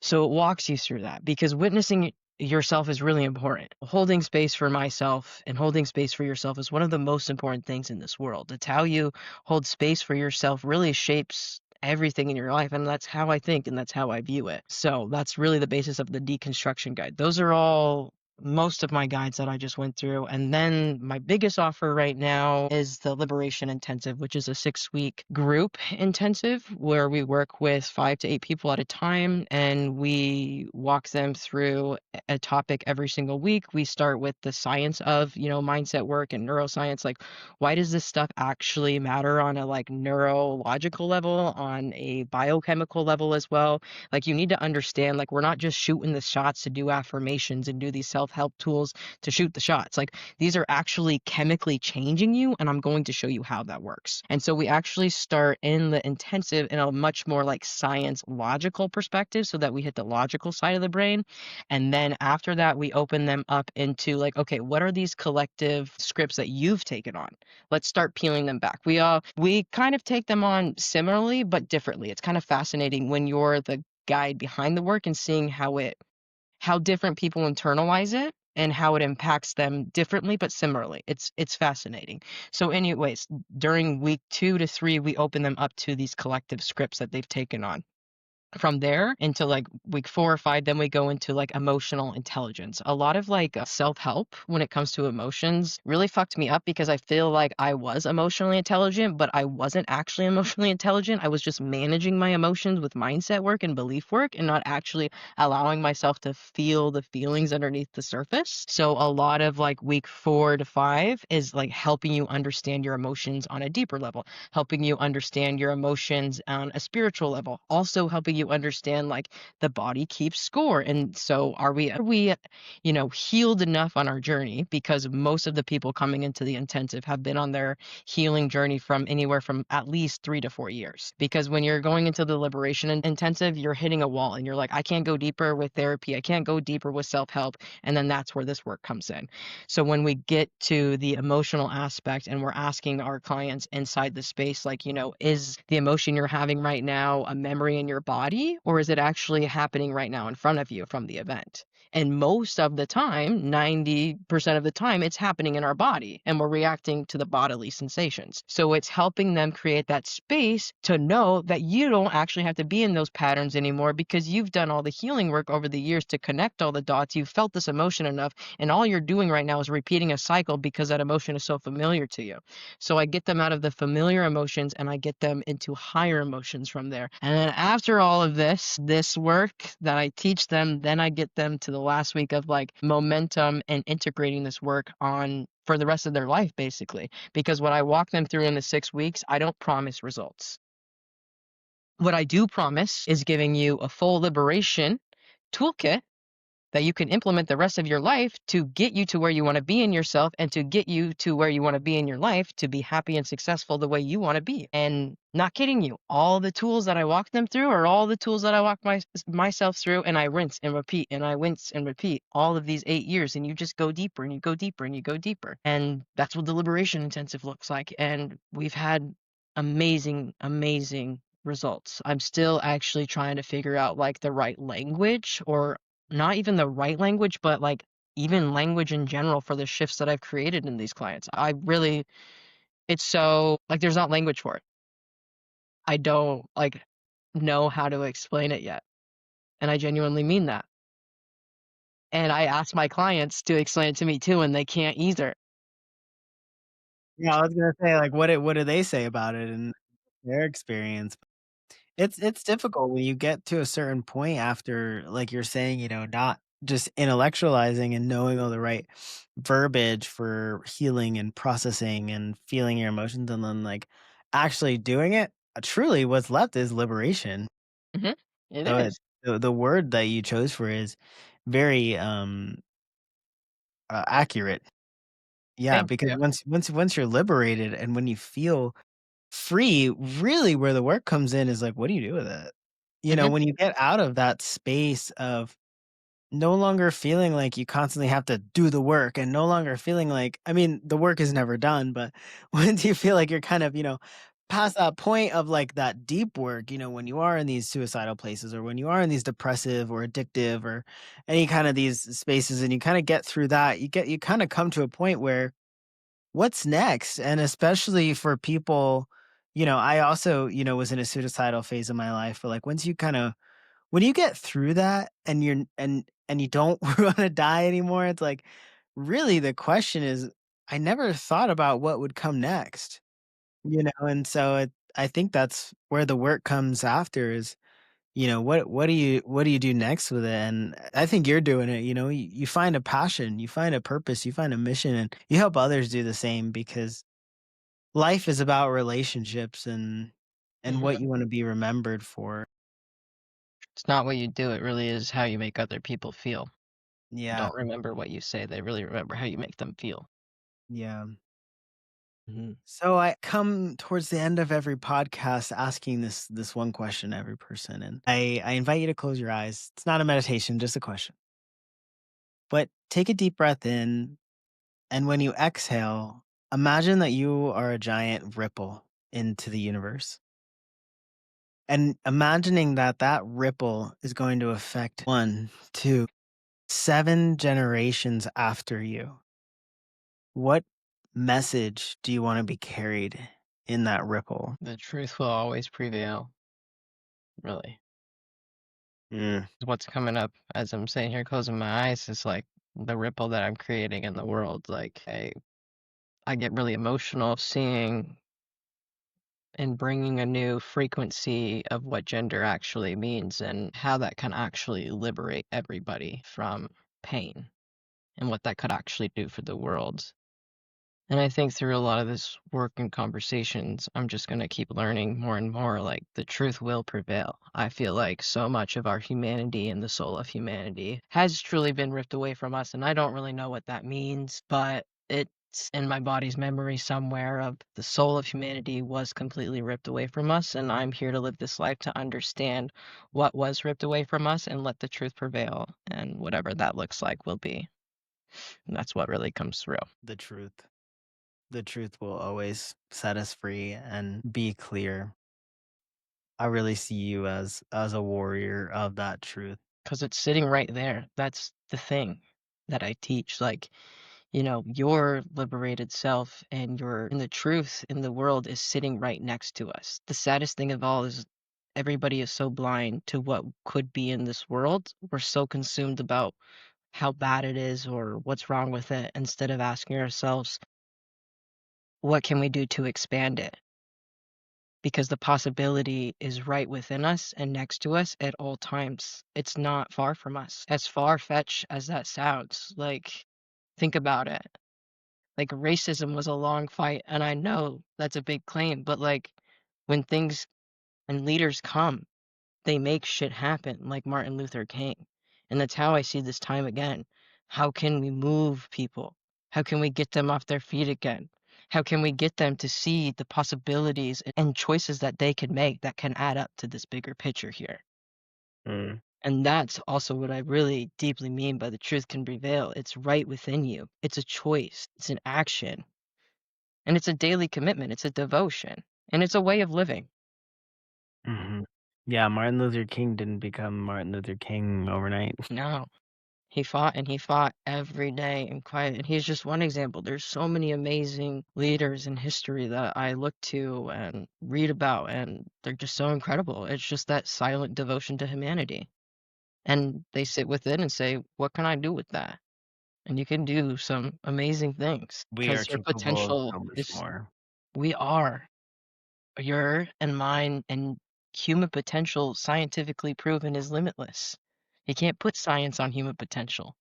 So it walks you through that because witnessing yourself is really important. Holding space for myself and holding space for yourself is one of the most important things in this world. It's how you hold space for yourself really shapes everything in your life. And that's how I think and that's how I view it. So that's really the basis of the deconstruction guide. Those are all most of my guides that I just went through. And then my biggest offer right now is the Liberation Intensive, which is a 6-week group intensive where we work with 5 to 8 people at a time and we walk them through a topic every single week. We start with the science of, mindset work and neuroscience. Like, why does this stuff actually matter on a like neurological level, on a biochemical level as well? Like, you need to understand, like, we're not just shooting the shots to do affirmations and do these self-help tools to shoot the shots. Like, these are actually chemically changing you, and I'm going to show you how that works. And so we actually start in the intensive in a much more like science logical perspective so that we hit the logical side of the brain. And then after that, we open them up into like, okay, what are these collective scripts that you've taken on? Let's start peeling them back. We kind of take them on similarly but differently. It's kind of fascinating when you're the guide behind the work and seeing how different people internalize it and how it impacts them differently but similarly. It's fascinating. So anyways, during week 2 to 3 we open them up to these collective scripts that they've taken on. From there into like week 4 or 5, then we go into like emotional intelligence. A lot of like self-help when it comes to emotions really fucked me up because I feel like I was emotionally intelligent, but I wasn't actually emotionally intelligent. I was just managing my emotions with mindset work and belief work and not actually allowing myself to feel the feelings underneath the surface. So a lot of like week 4 to 5 is like helping you understand your emotions on a deeper level, helping you understand your emotions on a spiritual level, also helping you understand like the body keeps score. And so are we healed enough on our journey? Because most of the people coming into the intensive have been on their healing journey from anywhere from at least 3 to 4 years. Because when you're going into the liberation intensive, you're hitting a wall and you're like, I can't go deeper with therapy, I can't go deeper with self-help. And then that's where this work comes in. So when we get to the emotional aspect and we're asking our clients inside the space, like, is the emotion you're having right now a memory in your body, or is it actually happening right now in front of you from the event? And most of the time, 90% of the time, it's happening in our body and we're reacting to the bodily sensations. So it's helping them create that space to know that you don't actually have to be in those patterns anymore because you've done all the healing work over the years to connect all the dots. You've felt this emotion enough, and all you're doing right now is repeating a cycle because that emotion is so familiar to you. So I get them out of the familiar emotions and I get them into higher emotions from there. And then after all of this work that I teach them, then I get them to the last week of like momentum and integrating this work on for the rest of their life, basically. Because what I walk them through in the 6 weeks, I don't promise results. What I do promise is giving you a full liberation toolkit that you can implement the rest of your life to get you to where you want to be in yourself and to get you to where you want to be in your life to be happy and successful the way you want to be. And not kidding you, all the tools that I walk them through are all the tools that I walk myself through, and I rinse and repeat and I rinse and repeat all of these 8 years, and you just go deeper and you go deeper and you go deeper. And that's what the Liberation Intensive looks like. And we've had amazing results. I'm still actually trying to figure out like the right language, or not even the right language, but like even language in general for the shifts that I've created in these clients. It's so like there's not language for it. I don't like know how to explain it yet. And I genuinely mean that. And I ask my clients to explain it to me too, and they can't either. Yeah, I was gonna say, like, what do they say about it and their experience? It's difficult when you get to a certain point after, like you're saying, not just intellectualizing and knowing all the right verbiage for healing and processing and feeling your emotions and then, like, actually doing it. Truly, what's left is liberation. Mhm. It So is. the word that you chose for is very, accurate. Yeah, Thank because you. once you're liberated and when you feel free, really where the work comes in is like, what do you do with it? Hmm. When you get out of that space of no longer feeling like you constantly have to do the work and no longer feeling like, I mean, the work is never done, but once you feel like you're kind of, past that point of like that deep work, when you are in these suicidal places or when you are in these depressive or addictive or any kind of these spaces and you kind of get through that, you kind of come to a point where what's next? And especially for people, I also, was in a suicidal phase of my life, but like once you kind of when you get through that and you don't wanna die anymore, it's like, really the question is, I never thought about what would come next, and so I think that's where the work comes after is, what do you do next with it? And I think you're doing it, you find a passion, you find a purpose, you find a mission, and you help others do the same because life is about relationships and Hmm. what you wanna be remembered for. It's not what you do, it really is how you make other people feel. Yeah, Don't remember what you say, they really remember how you make them feel. yeah. Hmm. So I come towards the end of every podcast asking this one question to every person, and I invite you to close your eyes. It's not a meditation, just a question. But take a deep breath in, and when you exhale, imagine that you are a giant ripple into the universe. And imagining that that ripple is going to affect one, two, 7 generations after you. What message do you want to be carried in that ripple? The truth will always prevail, really. Mm, What's coming up as I'm sitting here closing my eyes is like the ripple that I'm creating in the world. Like I get really emotional seeing and bringing a new frequency of what gender actually means and how that can actually liberate everybody from pain and what that could actually do for the world. And I think through a lot of this work and conversations, I'm just going to keep learning more and more. Like, the truth will prevail. I feel like so much of our humanity and the soul of humanity has truly been ripped away from us. And I don't really know what that means, but it's in my body's memory somewhere of the soul of humanity was completely ripped away from us. And I'm here to live this life to understand what was ripped away from us and let the truth prevail. And whatever that looks like will be. And that's what really comes through. the truth. The truth will always set us free and be clear. I really see you as a warrior of that truth. 'Cause it's sitting right there. That's the thing that I teach, like, your liberated self and the truth in the world is sitting right next to us. The saddest thing of all is everybody is so blind to what could be in this world. We're so consumed about how bad it is or what's wrong with it instead of asking ourselves, "What can we do to expand it?" Because the possibility is right within us and next to us at all times. It's not far from us. As far-fetched as that sounds, like, think about it. Like, racism was a long fight, and I know that's a big claim, but, like, when things and leaders come, they make shit happen, like Martin Luther King, and that's how I see this time again. How can we move people? How can we get them off their feet again? How can we get them to see the possibilities and choices that they can make that can add up to this bigger picture here? Mm, And that's also what I really deeply mean by the truth can prevail. It's right within you. It's a choice. It's an action. And it's a daily commitment. It's a devotion. And it's a way of living. mhm. Yeah, Martin Luther King didn't become Martin Luther King overnight. No. He fought and he fought every day in quiet. And he's just one example. There's so many amazing leaders in history that I look to and read about, and they're just so incredible. It's just that silent devotion to humanity. And they sit within and say, what can I do with that? And you can do some amazing things We are because your capable of potential so much is, more. we are, your and mine and human potential scientifically proven is limitless. You can't put science on human potential.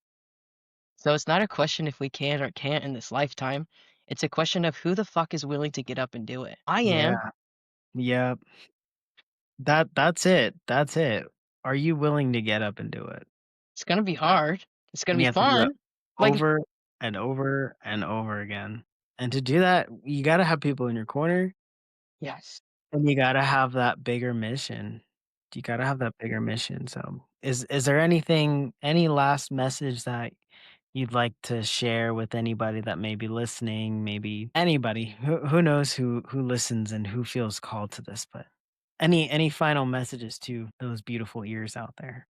So it's not a question if we can or can't in this lifetime. It's a question of who the fuck is willing to get up and do it. I am. Yeah. Yep. That's it. That's it. Are you willing to get up and do it? It's gonna be hard. It's gonna And be you have to do it fun. Like, over and over and over again. And to do that, you gotta have people in your corner. Yes. And you gotta have that bigger mission. You gotta have that bigger mission, so is there anything any last message that you'd like to share with anybody that may be listening, maybe anybody, who knows who listens and who feels called to this, but any final messages to those beautiful ears out there?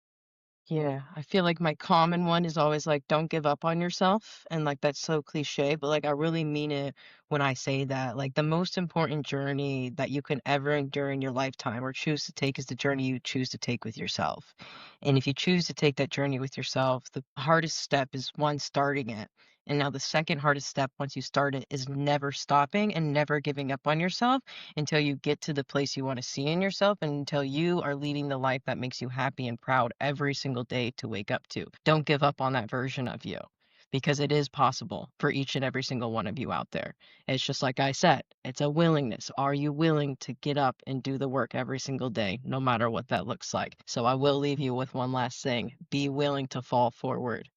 Yeah, I feel like my common one is always like, don't give up on yourself. And like, that's so cliche, but like, I really mean it when I say that. Like, the most important journey that you can ever endure in your lifetime or choose to take is the journey you choose to take with yourself. And if you choose to take that journey with yourself, the hardest step is one, starting it. And now the second hardest step once you start it is never stopping and never giving up on yourself until you get to the place you want to see in yourself and until you are leading the life that makes you happy and proud every single day to wake up to. Don't give up on that version of you because it is possible for each and every single one of you out there. It's just like I said, it's a willingness. Are you willing to get up and do the work every single day, no matter what that looks like? So I will leave you with one last thing. Be willing to fall forward.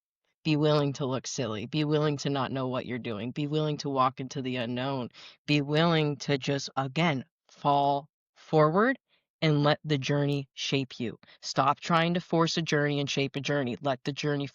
Be willing to look silly. Be willing to not know what you're doing. Be willing to walk into the unknown. Be willing to just, again, fall forward and let the journey shape you. Stop trying to force a journey and shape a journey. Let the journey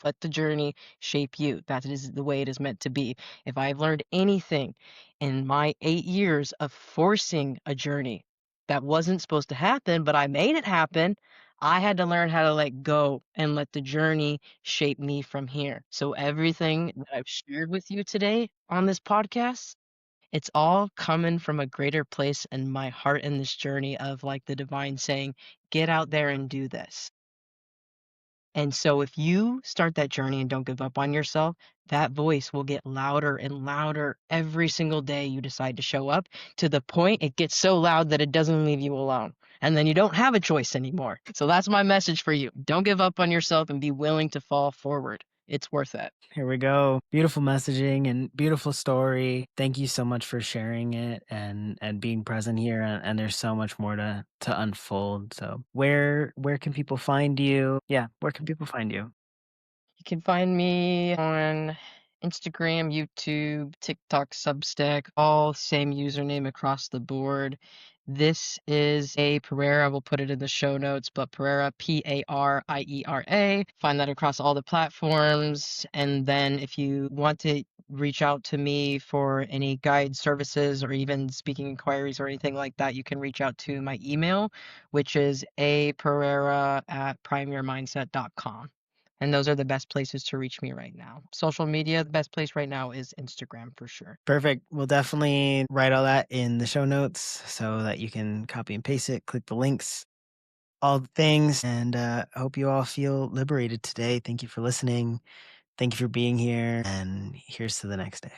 shape you. That is the way it is meant to be. If I've learned anything in my 8 years of forcing a journey that wasn't supposed to happen, but I made it happen, I had to learn how to let go and let the journey shape me from here. So everything that I've shared with you today on this podcast, it's all coming from a greater place in my heart in this journey of like the divine saying, get out there and do this. And so if you start that journey and don't give up on yourself, that voice will get louder and louder every single day you decide to show up to the point it gets so loud that it doesn't leave you alone. And then you don't have a choice anymore. So that's my message for you. Don't give up on yourself and be willing to fall forward. It's worth it. Here we go. Beautiful messaging and beautiful story. Thank you so much for sharing it and being present here. And there's so much more to unfold. So where can people find you? Yeah, where can people find you? You can find me on Instagram, YouTube, TikTok, Substack, all same username across the board. This is A Pareira. We'll put it in the show notes, but Pariera, Pariera. Find that across all the platforms. And then if you want to reach out to me for any guide services or even speaking inquiries or anything like that, you can reach out to my email, which is apareira@primeyourmindset.com. And those are the best places to reach me right now. Social media, the best place right now is Instagram for sure. Perfect. We'll definitely write all that in the show notes so that you can copy and paste it, click the links, all the things. And I hope you all feel liberated today. Thank you for listening. Thank you for being here. And here's to the next day.